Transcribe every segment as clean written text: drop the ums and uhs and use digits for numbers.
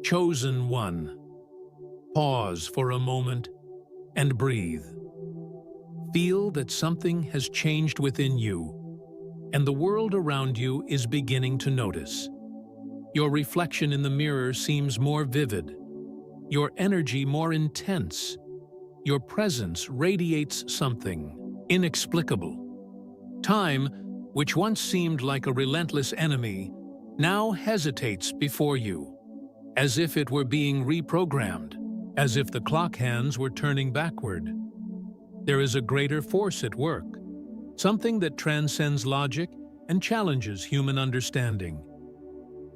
Chosen one. Pause for a moment and breathe. Feel that something has changed within you, and the world around you is beginning to notice. Your reflection in the mirror seems more vivid, your energy more intense. Your presence radiates something inexplicable. Time, which once seemed like a relentless enemy, now hesitates before you, as if it were being reprogrammed, as if the clock hands were turning backward. There is a greater force at work, something that transcends logic and challenges human understanding.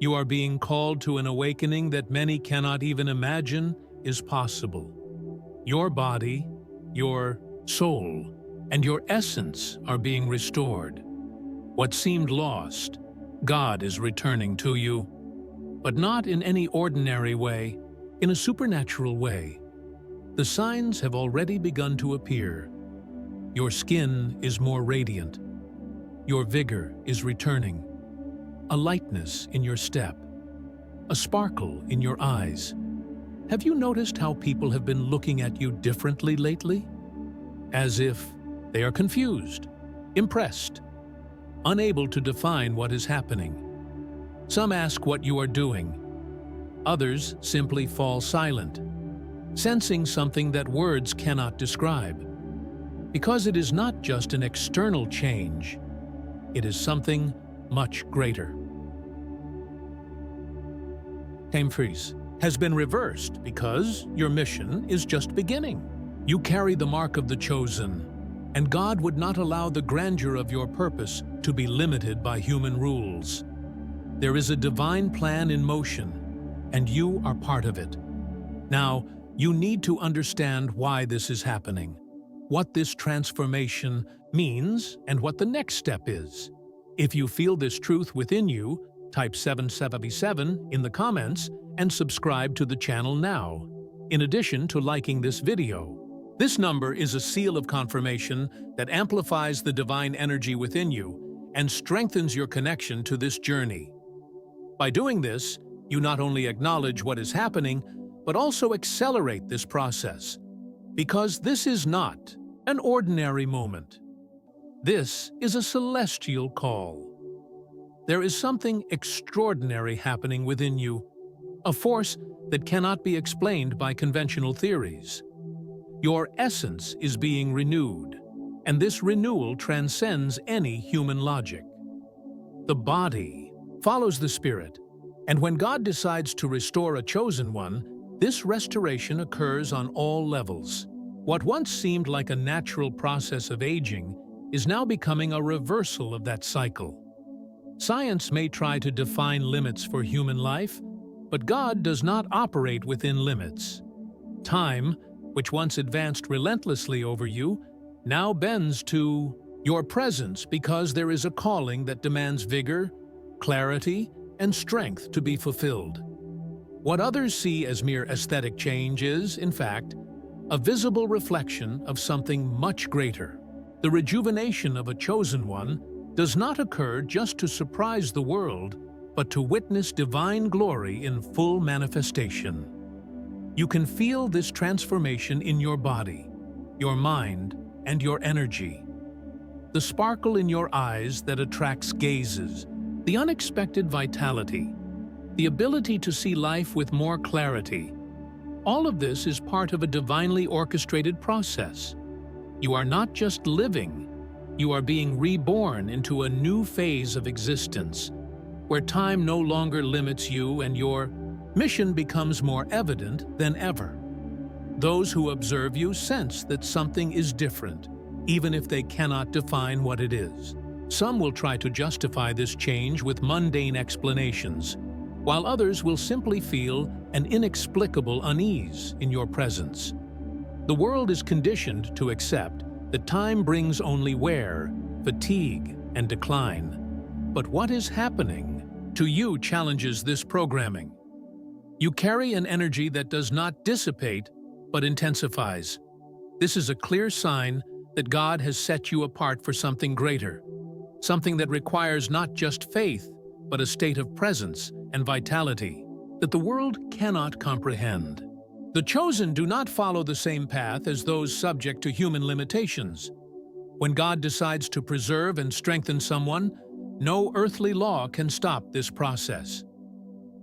You are being called to an awakening that many cannot even imagine is possible. Your body, your soul, and your essence are being restored. What seemed lost, God is returning to you, but not in any ordinary way, in a supernatural way. The signs have already begun to appear. Your skin is more radiant. Your vigor is returning. A lightness in your step. A sparkle in your eyes. Have you noticed how people have been looking at you differently lately? As if they are confused, impressed, unable to define what is happening. Some ask what you are doing. Others simply fall silent, sensing something that words cannot describe. Because it is not just an external change, it is something much greater. Time freeze has been reversed because your mission is just beginning. You carry the mark of the chosen, and God would not allow the grandeur of your purpose to be limited by human rules. There is a divine plan in motion, and you are part of it. Now, you need to understand why this is happening, what this transformation means, and what the next step is. If you feel this truth within you, type 777 in the comments and subscribe to the channel now, in addition to liking this video. This number is a seal of confirmation that amplifies the divine energy within you and strengthens your connection to this journey. By doing this, you not only acknowledge what is happening, but also accelerate this process. Because this is not an ordinary moment. This is a celestial call. There is something extraordinary happening within you, a force that cannot be explained by conventional theories. Your essence is being renewed, and this renewal transcends any human logic. The body follows the spirit, and when God decides to restore a chosen one, this restoration occurs on all levels. What once seemed like a natural process of aging is now becoming a reversal of that cycle. Science may try to define limits for human life, but God does not operate within limits. Time, which once advanced relentlessly over you, now bends to your presence because there is a calling that demands vigor, clarity, and strength to be fulfilled. What others see as mere aesthetic change is, in fact, a visible reflection of something much greater. The rejuvenation of a chosen one does not occur just to surprise the world, but to witness divine glory in full manifestation. You can feel this transformation in your body, your mind, and your energy. The sparkle in your eyes that attracts gazes, the unexpected vitality, the ability to see life with more clarity. All of this is part of a divinely orchestrated process. You are not just living, you are being reborn into a new phase of existence, where time no longer limits you and your mission becomes more evident than ever. Those who observe you sense that something is different, even if they cannot define what it is. Some will try to justify this change with mundane explanations, while others will simply feel an inexplicable unease in your presence. The world is conditioned to accept that time brings only wear, fatigue, and decline. But what is happening to you challenges this programming. You carry an energy that does not dissipate, but intensifies. This is a clear sign that God has set you apart for something greater, something that requires not just faith, but a state of presence and vitality. that the world cannot comprehend. The chosen do not follow the same path as those subject to human limitations. When God decides to preserve and strengthen someone, no earthly law can stop this process.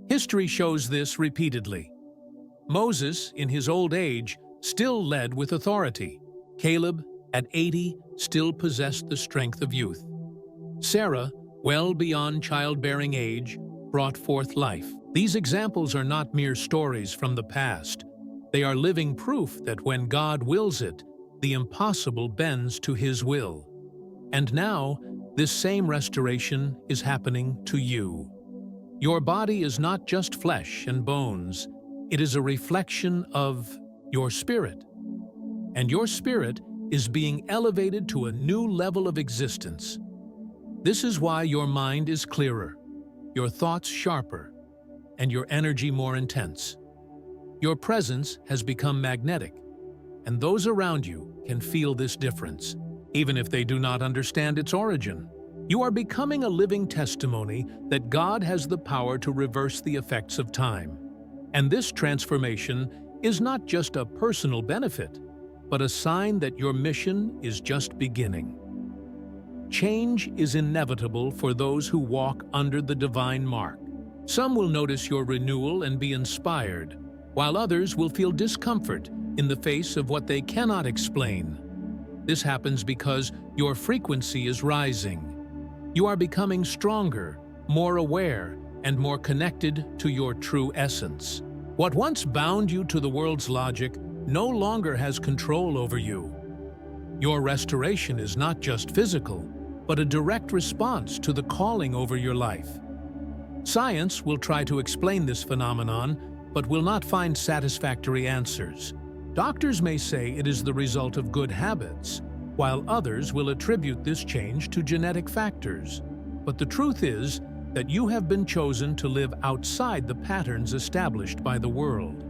History shows this repeatedly. Moses, in his old age, still led with authority. Caleb, at 80, still possessed the strength of youth. Sarah, well beyond childbearing age, brought forth life. These examples are not mere stories from the past. They are living proof that when God wills it, the impossible bends to His will. And now, this same restoration is happening to you. Your body is not just flesh and bones. It is a reflection of your spirit. And your spirit is being elevated to a new level of existence. This is why your mind is clearer, your thoughts sharper, and your energy more intense. Your presence has become magnetic, and those around you can feel this difference, even if they do not understand its origin. You are becoming a living testimony that God has the power to reverse the effects of time. And this transformation is not just a personal benefit, but a sign that your mission is just beginning. Change is inevitable for those who walk under the divine mark. Some will notice your renewal and be inspired, while others will feel discomfort in the face of what they cannot explain. This happens because your frequency is rising. You are becoming stronger, more aware, and more connected to your true essence. What once bound you to the world's logic no longer has control over you. Your restoration is not just physical, but a direct response to the calling over your life. Science will try to explain this phenomenon, but will not find satisfactory answers. Doctors may say it is the result of good habits, while others will attribute this change to genetic factors. But the truth is that you have been chosen to live outside the patterns established by the world.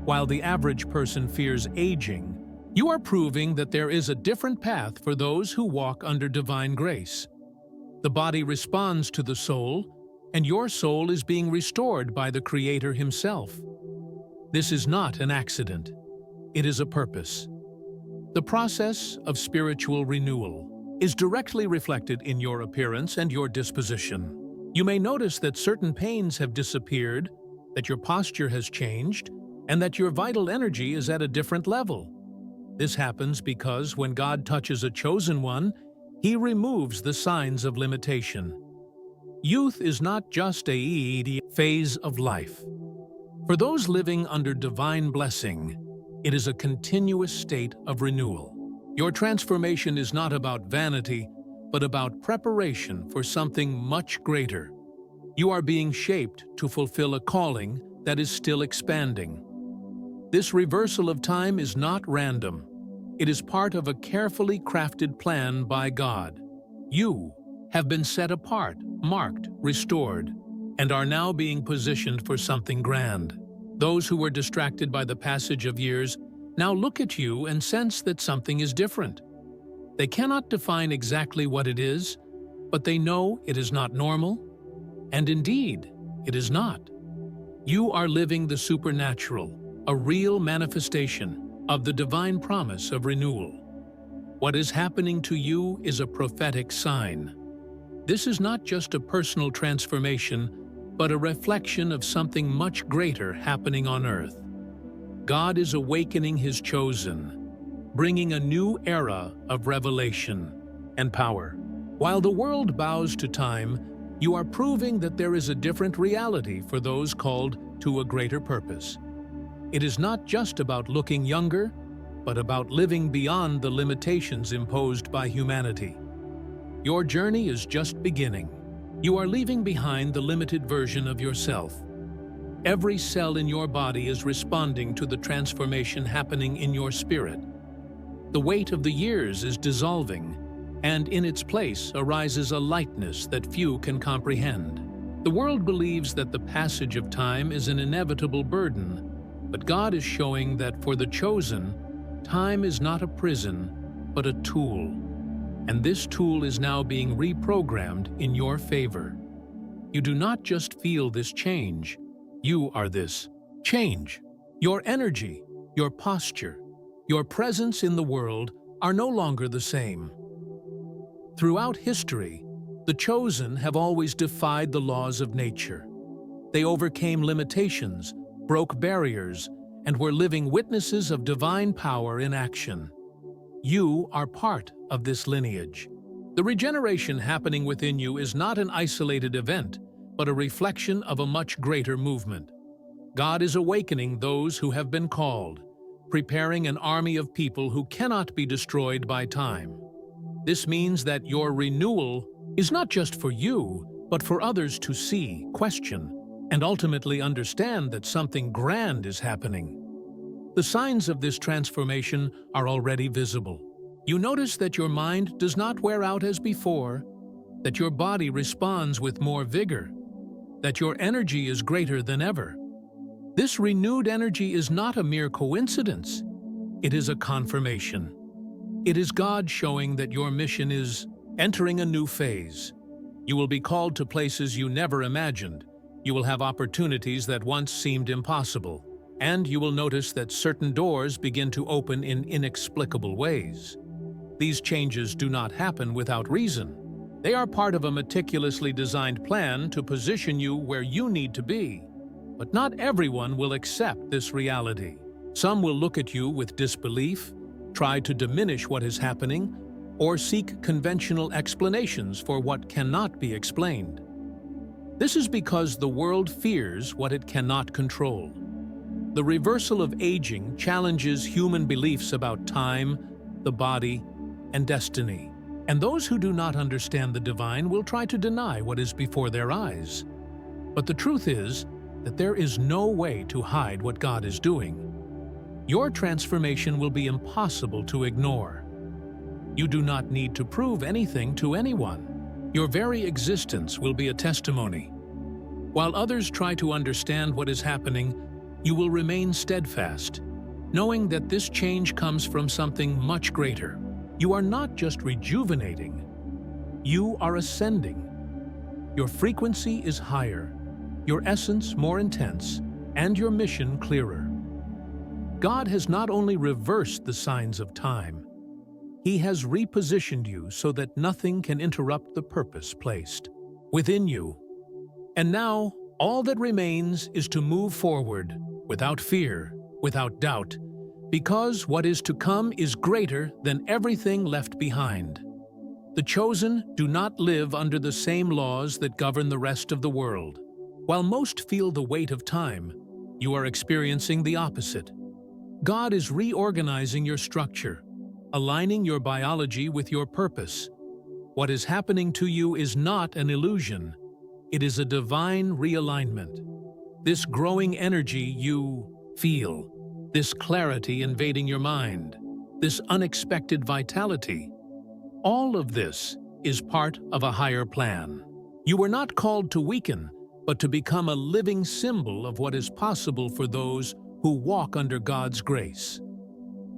While the average person fears aging, you are proving that there is a different path for those who walk under divine grace. The body responds to the soul, and your soul is being restored by the Creator Himself. This is not an accident. It is a purpose. The process of spiritual renewal is directly reflected in your appearance and your disposition. You may notice that certain pains have disappeared, that your posture has changed, and that your vital energy is at a different level. This happens because when God touches a chosen one, He removes the signs of limitation. Youth is not just a phase of life. For those living under divine blessing, it is a continuous state of renewal. Your transformation is not about vanity, but about preparation for something much greater. You are being shaped to fulfill a calling that is still expanding. This reversal of time is not random. It is part of a carefully crafted plan by God. You have been set apart, marked, restored, and are now being positioned for something grand. Those who were distracted by the passage of years now look at you and sense that something is different. They cannot define exactly what it is, but they know it is not normal, and indeed, it is not. You are living the supernatural, a real manifestation of the divine promise of renewal. What is happening to you is a prophetic sign. This is not just a personal transformation, but a reflection of something much greater happening on earth. God is awakening His chosen, bringing a new era of revelation and power. While the world bows to time, you are proving that there is a different reality for those called to a greater purpose. It is not just about looking younger, but about living beyond the limitations imposed by humanity. Your journey is just beginning. You are leaving behind the limited version of yourself. Every cell in your body is responding to the transformation happening in your spirit. The weight of the years is dissolving, and in its place arises a lightness that few can comprehend. The world believes that the passage of time is an inevitable burden, but God is showing that for the chosen, time is not a prison, but a tool. And this tool is now being reprogrammed in your favor. You do not just feel this change, You are this change. Your energy, your posture, your presence in the world are no longer the same. Throughout history, the chosen have always defied the laws of nature. They overcame limitations, broke barriers, and were living witnesses of divine power in action. You are part of this lineage. The regeneration happening within you is not an isolated event, but a reflection of a much greater movement. God is awakening those who have been called, preparing an army of people who cannot be destroyed by time. This means that your renewal is not just for you, but for others to see, question, and ultimately understand that something grand is happening. The signs of this transformation are already visible. You notice that your mind does not wear out as before, that your body responds with more vigor, that your energy is greater than ever. This renewed energy is not a mere coincidence. It is a confirmation. It is God showing that your mission is entering a new phase. You will be called to places you never imagined. You will have opportunities that once seemed impossible. And you will notice that certain doors begin to open in inexplicable ways. These changes do not happen without reason. They are part of a meticulously designed plan to position you where you need to be. But not everyone will accept this reality. Some will look at you with disbelief, try to diminish what is happening, or seek conventional explanations for what cannot be explained. This is because the world fears what it cannot control. The reversal of aging challenges human beliefs about time, the body, and destiny. And those who do not understand the divine will try to deny what is before their eyes. But the truth is that there is no way to hide what God is doing. Your transformation will be impossible to ignore. You do not need to prove anything to anyone. Your very existence will be a testimony. While others try to understand what is happening, you will remain steadfast, knowing that this change comes from something much greater. You are not just rejuvenating, you are ascending. Your frequency is higher, your essence more intense, and your mission clearer. God has not only reversed the signs of time, He has repositioned you so that nothing can interrupt the purpose placed within you. And now, all that remains is to move forward, without fear, without doubt, because what is to come is greater than everything left behind. The chosen do not live under the same laws that govern the rest of the world. While most feel the weight of time, you are experiencing the opposite. God is reorganizing your structure, aligning your biology with your purpose. What is happening to you is not an illusion. It is a divine realignment. This growing energy you feel, this clarity invading your mind, this unexpected vitality, all of this is part of a higher plan. You were not called to weaken, but to become a living symbol of what is possible for those who walk under God's grace.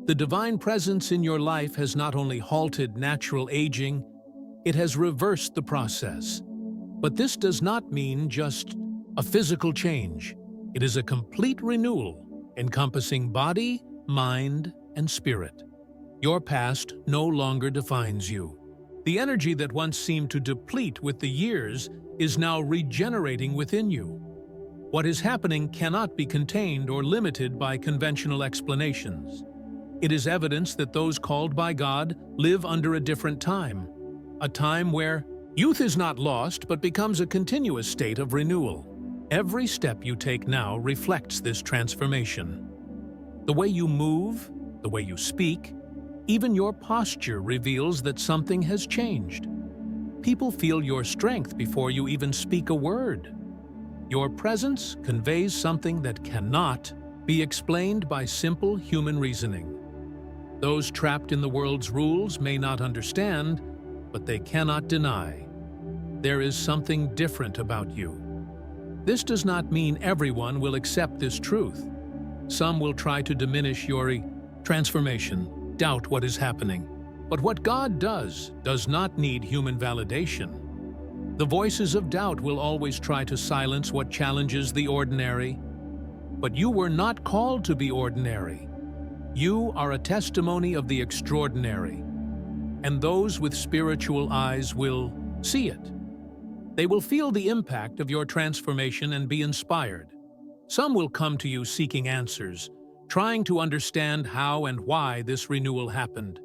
The divine presence in your life has not only halted natural aging, it has reversed the process. But this does not mean just a physical change. It is a complete renewal, encompassing body, mind, and spirit. Your past no longer defines you. The energy that once seemed to deplete with the years is now regenerating within you. What is happening cannot be contained or limited by conventional explanations. It is evidence that those called by God live under a different time, a time where youth is not lost but becomes a continuous state of renewal. Every step you take now reflects this transformation. The way you move, the way you speak, even your posture reveals that something has changed. People feel your strength before you even speak a word. Your presence conveys something that cannot be explained by simple human reasoning. Those trapped in the world's rules may not understand, but they cannot deny. There is something different about you. This does not mean everyone will accept this truth. Some will try to diminish your transformation, doubt what is happening. But what God does not need human validation. The voices of doubt will always try to silence what challenges the ordinary. But you were not called to be ordinary. You are a testimony of the extraordinary, and those with spiritual eyes will see it. They will feel the impact of your transformation and be inspired. Some will come to you seeking answers, trying to understand how and why this renewal happened.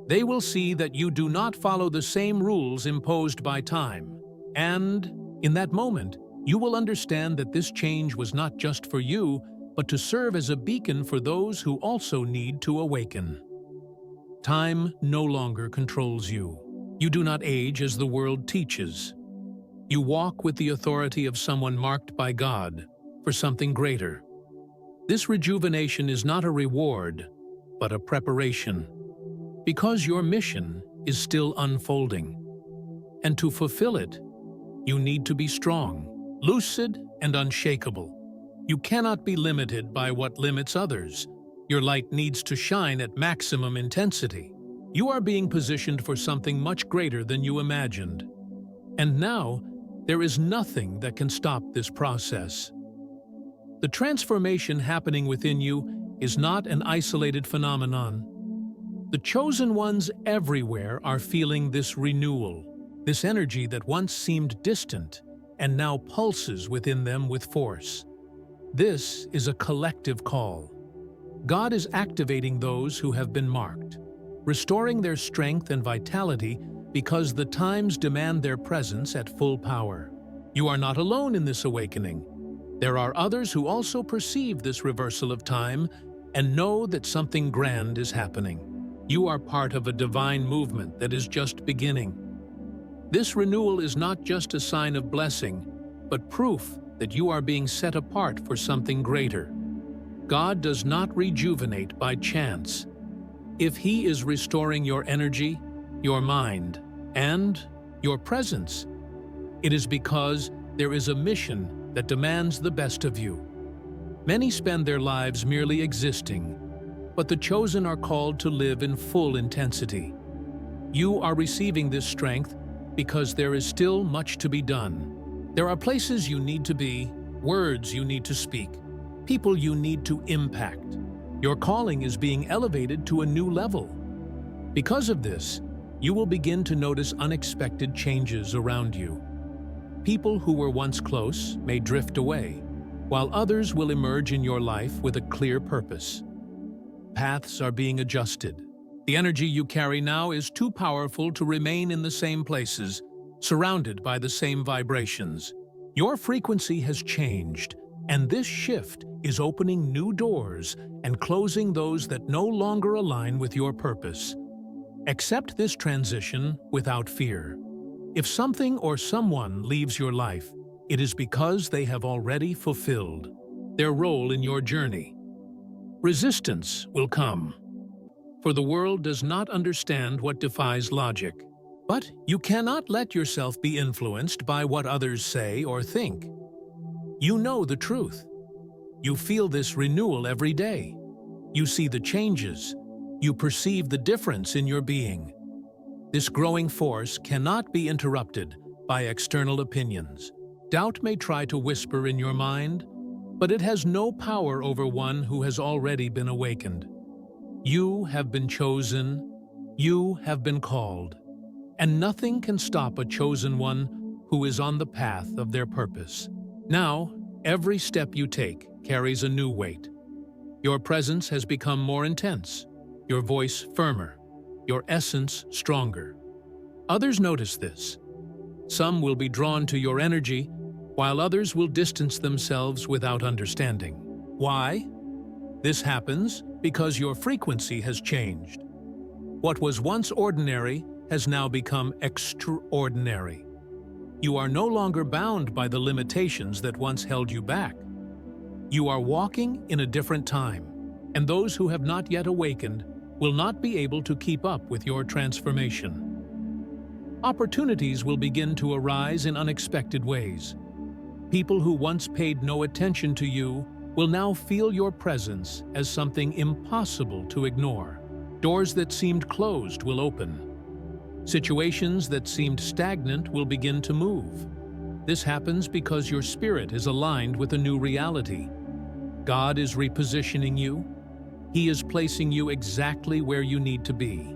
They will see that you do not follow the same rules imposed by time. And, in that moment, you will understand that this change was not just for you, but to serve as a beacon for those who also need to awaken. Time no longer controls you. You do not age as the world teaches. You walk with the authority of someone marked by God for something greater. This rejuvenation is not a reward, but a preparation, because your mission is still unfolding. And to fulfill it, you need to be strong, lucid, and unshakable. You cannot be limited by what limits others. Your light needs to shine at maximum intensity. You are being positioned for something much greater than you imagined. And now, there is nothing that can stop this process. The transformation happening within you is not an isolated phenomenon. The chosen ones everywhere are feeling this renewal, this energy that once seemed distant and now pulses within them with force. This is a collective call. God is activating those who have been marked, restoring their strength and vitality because the times demand their presence at full power. You are not alone in this awakening. There are others who also perceive this reversal of time and know that something grand is happening. You are part of a divine movement that is just beginning. This renewal is not just a sign of blessing, but proof that you are being set apart for something greater. God does not rejuvenate by chance. If He is restoring your energy, your mind, and your presence, it is because there is a mission that demands the best of you. Many spend their lives merely existing, but the chosen are called to live in full intensity. You are receiving this strength because there is still much to be done. There are places you need to be, words you need to speak, people you need to impact. Your calling is being elevated to a new level. Because of this, you will begin to notice unexpected changes around you. People who were once close may drift away, while others will emerge in your life with a clear purpose. Paths are being adjusted. The energy you carry now is too powerful to remain in the same places, surrounded by the same vibrations. Your frequency has changed, and this shift is opening new doors and closing those that no longer align with your purpose. Accept this transition without fear. If something or someone leaves your life, it is because they have already fulfilled their role in your journey. Resistance will come, for the world does not understand what defies logic. But you cannot let yourself be influenced by what others say or think. You know the truth. You feel this renewal every day. You see the changes. You perceive the difference in your being. This growing force cannot be interrupted by external opinions. Doubt may try to whisper in your mind, but it has no power over one who has already been awakened. You have been chosen, you have been called, and nothing can stop a chosen one who is on the path of their purpose. Now, every step you take carries a new weight. Your presence has become more intense, your voice firmer, your essence stronger. Others notice this. Some will be drawn to your energy, while others will distance themselves without understanding. Why? This happens because your frequency has changed. What was once ordinary has now become extraordinary. You are no longer bound by the limitations that once held you back. You are walking in a different time, and those who have not yet awakened will not be able to keep up with your transformation. Opportunities will begin to arise in unexpected ways. People who once paid no attention to you will now feel your presence as something impossible to ignore. Doors that seemed closed will open. Situations that seemed stagnant will begin to move. This happens because your spirit is aligned with a new reality. God is repositioning you. He is placing you exactly where you need to be.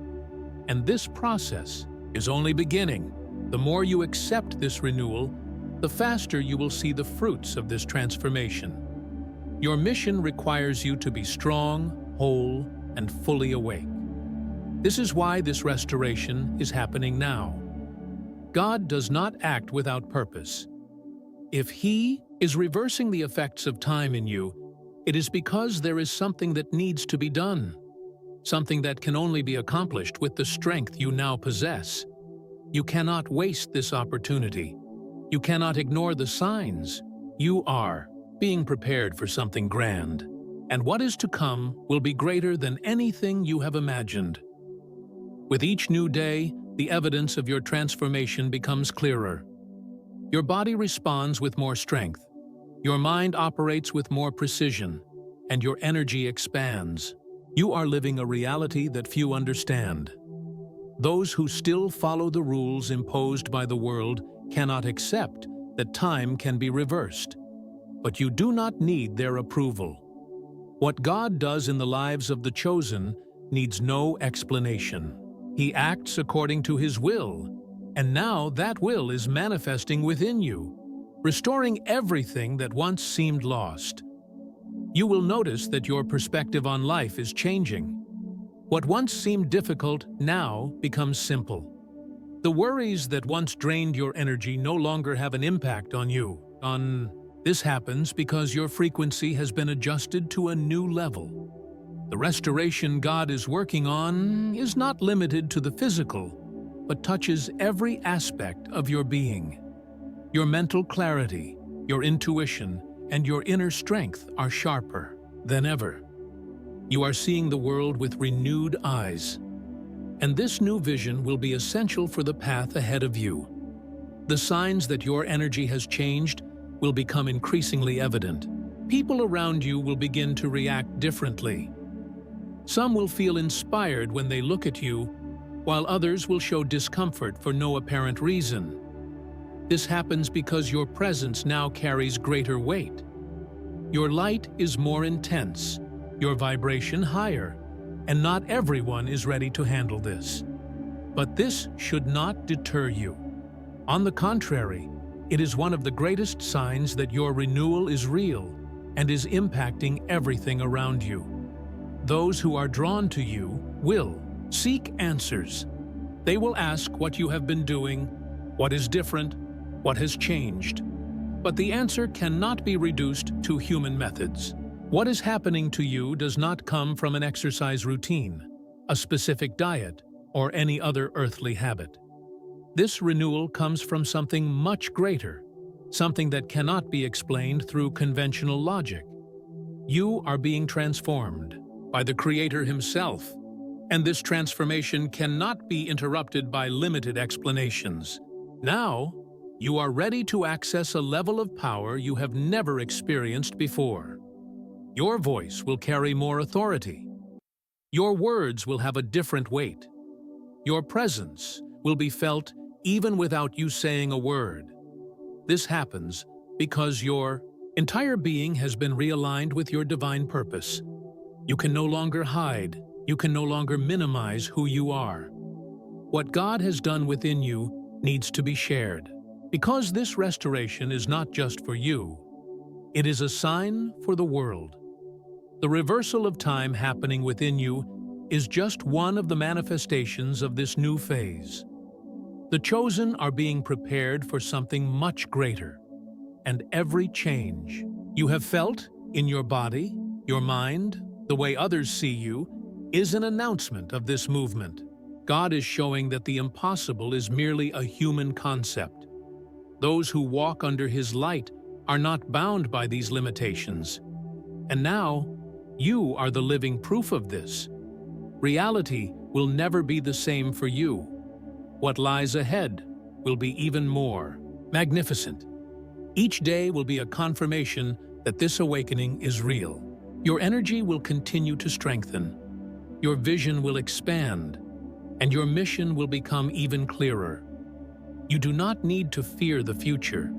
And this process is only beginning. The more you accept this renewal, the faster you will see the fruits of this transformation. Your mission requires you to be strong, whole, and fully awake. This is why this restoration is happening now. God does not act without purpose. If He is reversing the effects of time in you, it is because there is something that needs to be done, something that can only be accomplished with the strength you now possess. You cannot waste this opportunity. You cannot ignore the signs. You are being prepared for something grand, and what is to come will be greater than anything you have imagined. With each new day, the evidence of your transformation becomes clearer. Your body responds with more strength. Your mind operates with more precision, and your energy expands. You are living a reality that few understand. Those who still follow the rules imposed by the world cannot accept that time can be reversed. But you do not need their approval. What God does in the lives of the chosen needs no explanation. He acts according to His will, and now that will is manifesting within you, restoring everything that once seemed lost. You will notice that your perspective on life is changing. What once seemed difficult now becomes simple. The worries that once drained your energy no longer have an impact on you. This happens because your frequency has been adjusted to a new level. The restoration God is working on is not limited to the physical, but touches every aspect of your being. Your mental clarity, your intuition, and your inner strength are sharper than ever. You are seeing the world with renewed eyes, and this new vision will be essential for the path ahead of you. The signs that your energy has changed will become increasingly evident. People around you will begin to react differently. Some will feel inspired when they look at you, while others will show discomfort for no apparent reason. This happens because your presence now carries greater weight. Your light is more intense, your vibration higher, and not everyone is ready to handle this. But this should not deter you. On the contrary, it is one of the greatest signs that your renewal is real and is impacting everything around you. Those who are drawn to you will seek answers. They will ask what you have been doing, what is different, what has changed. But the answer cannot be reduced to human methods. What is happening to you does not come from an exercise routine, a specific diet, or any other earthly habit. This renewal comes from something much greater, something that cannot be explained through conventional logic. You are being transformed by the Creator Himself, and this transformation cannot be interrupted by limited explanations. Now, you are ready to access a level of power you have never experienced before. Your voice will carry more authority. Your words will have a different weight. Your presence will be felt even without you saying a word. This happens because your entire being has been realigned with your divine purpose. You can no longer hide. You can no longer minimize who you are. What God has done within you needs to be shared. Because this restoration is not just for you, it is a sign for the world. The reversal of time happening within you is just one of the manifestations of this new phase. The chosen are being prepared for something much greater, and every change you have felt in your body, your mind, the way others see you, is an announcement of this movement. God is showing that the impossible is merely a human concept. Those who walk under His light are not bound by these limitations. And now, you are the living proof of this. Reality will never be the same for you. What lies ahead will be even more magnificent. Each day will be a confirmation that this awakening is real. Your energy will continue to strengthen. Your vision will expand, and your mission will become even clearer. You do not need to fear the future.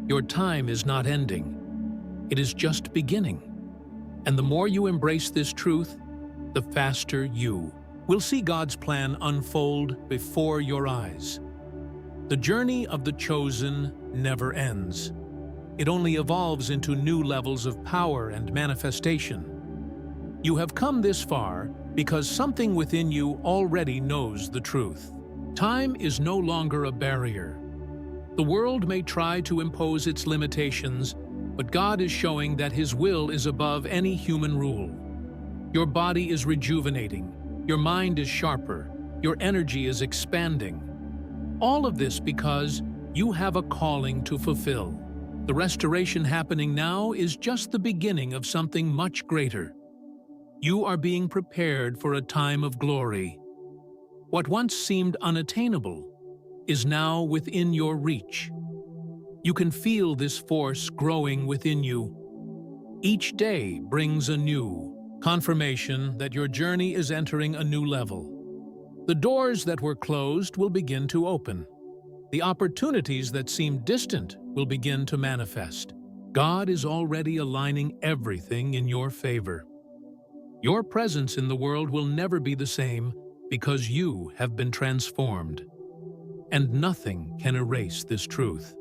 Your time is not ending. It is just beginning. And the more you embrace this truth, the faster you will see God's plan unfold before your eyes. The journey of the chosen never ends. It only evolves into new levels of power and manifestation. You have come this far because something within you already knows the truth. Time is no longer a barrier. The world may try to impose its limitations, but God is showing that His will is above any human rule. Your body is rejuvenating, your mind is sharper, your energy is expanding. All of this because you have a calling to fulfill. The restoration happening now is just the beginning of something much greater. You are being prepared for a time of glory. What once seemed unattainable is now within your reach. You can feel this force growing within you. Each day brings a new confirmation that your journey is entering a new level. The doors that were closed will begin to open. The opportunities that seemed distant will begin to manifest. God is already aligning everything in your favor. Your presence in the world will never be the same because you have been transformed. And nothing can erase this truth.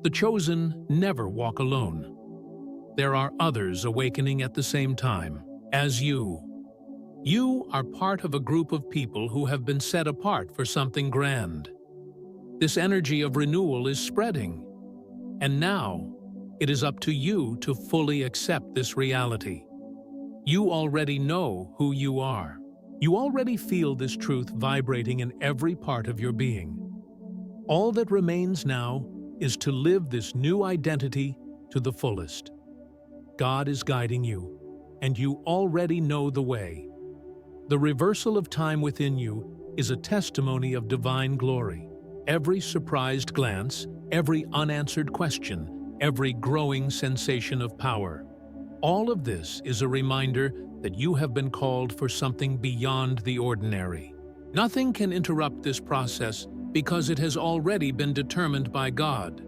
The chosen never walk alone. There are others awakening at the same time as you. You are part of a group of people who have been set apart for something grand. This energy of renewal is spreading, and now it is up to you to fully accept this reality. You already know who you are. You already feel this truth vibrating in every part of your being. All that remains now is to live this new identity to the fullest. God is guiding you, and you already know the way. The reversal of time within you is a testimony of divine glory. Every surprised glance, every unanswered question, every growing sensation of power. All of this is a reminder that you have been called for something beyond the ordinary. Nothing can interrupt this process because it has already been determined by God.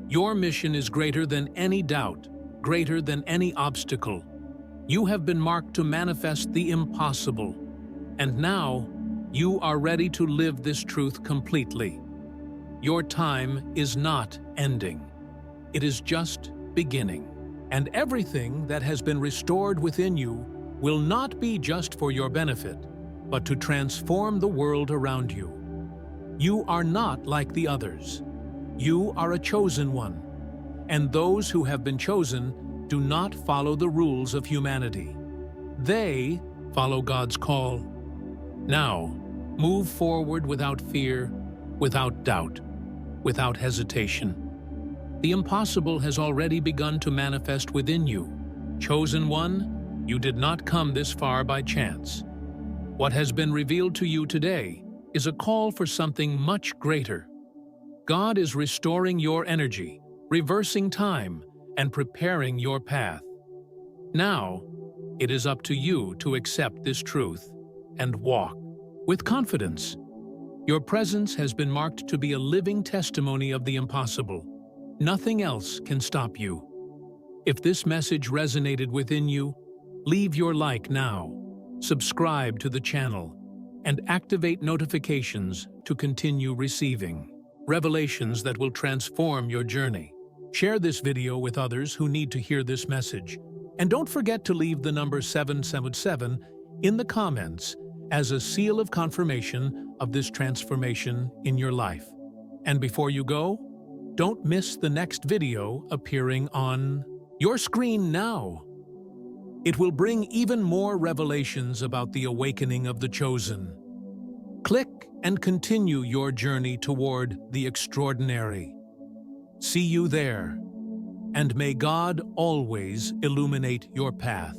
Your mission is greater than any doubt, greater than any obstacle. You have been marked to manifest the impossible, and now you are ready to live this truth completely. Your time is not ending. It is just beginning. And everything that has been restored within you will not be just for your benefit, but to transform the world around you. You are not like the others. You are a chosen one, and those who have been chosen do not follow the rules of humanity. They follow God's call. Now, move forward without fear, without doubt, without hesitation. The impossible has already begun to manifest within you. Chosen one, you did not come this far by chance. What has been revealed to you today is a call for something much greater. God is restoring your energy, reversing time, and preparing your path. Now, it is up to you to accept this truth and walk with confidence. Your presence has been marked to be a living testimony of the impossible. Nothing else can stop you. If this message resonated within you, leave your like now, subscribe to the channel, and activate notifications to continue receiving revelations that will transform your journey. Share this video with others who need to hear this message. And don't forget to leave the number 777 in the comments as a seal of confirmation of this transformation in your life. And before you go, don't miss the next video appearing on your screen now. It will bring even more revelations about the awakening of the chosen. Click and continue your journey toward the extraordinary. See you there, and may God always illuminate your path.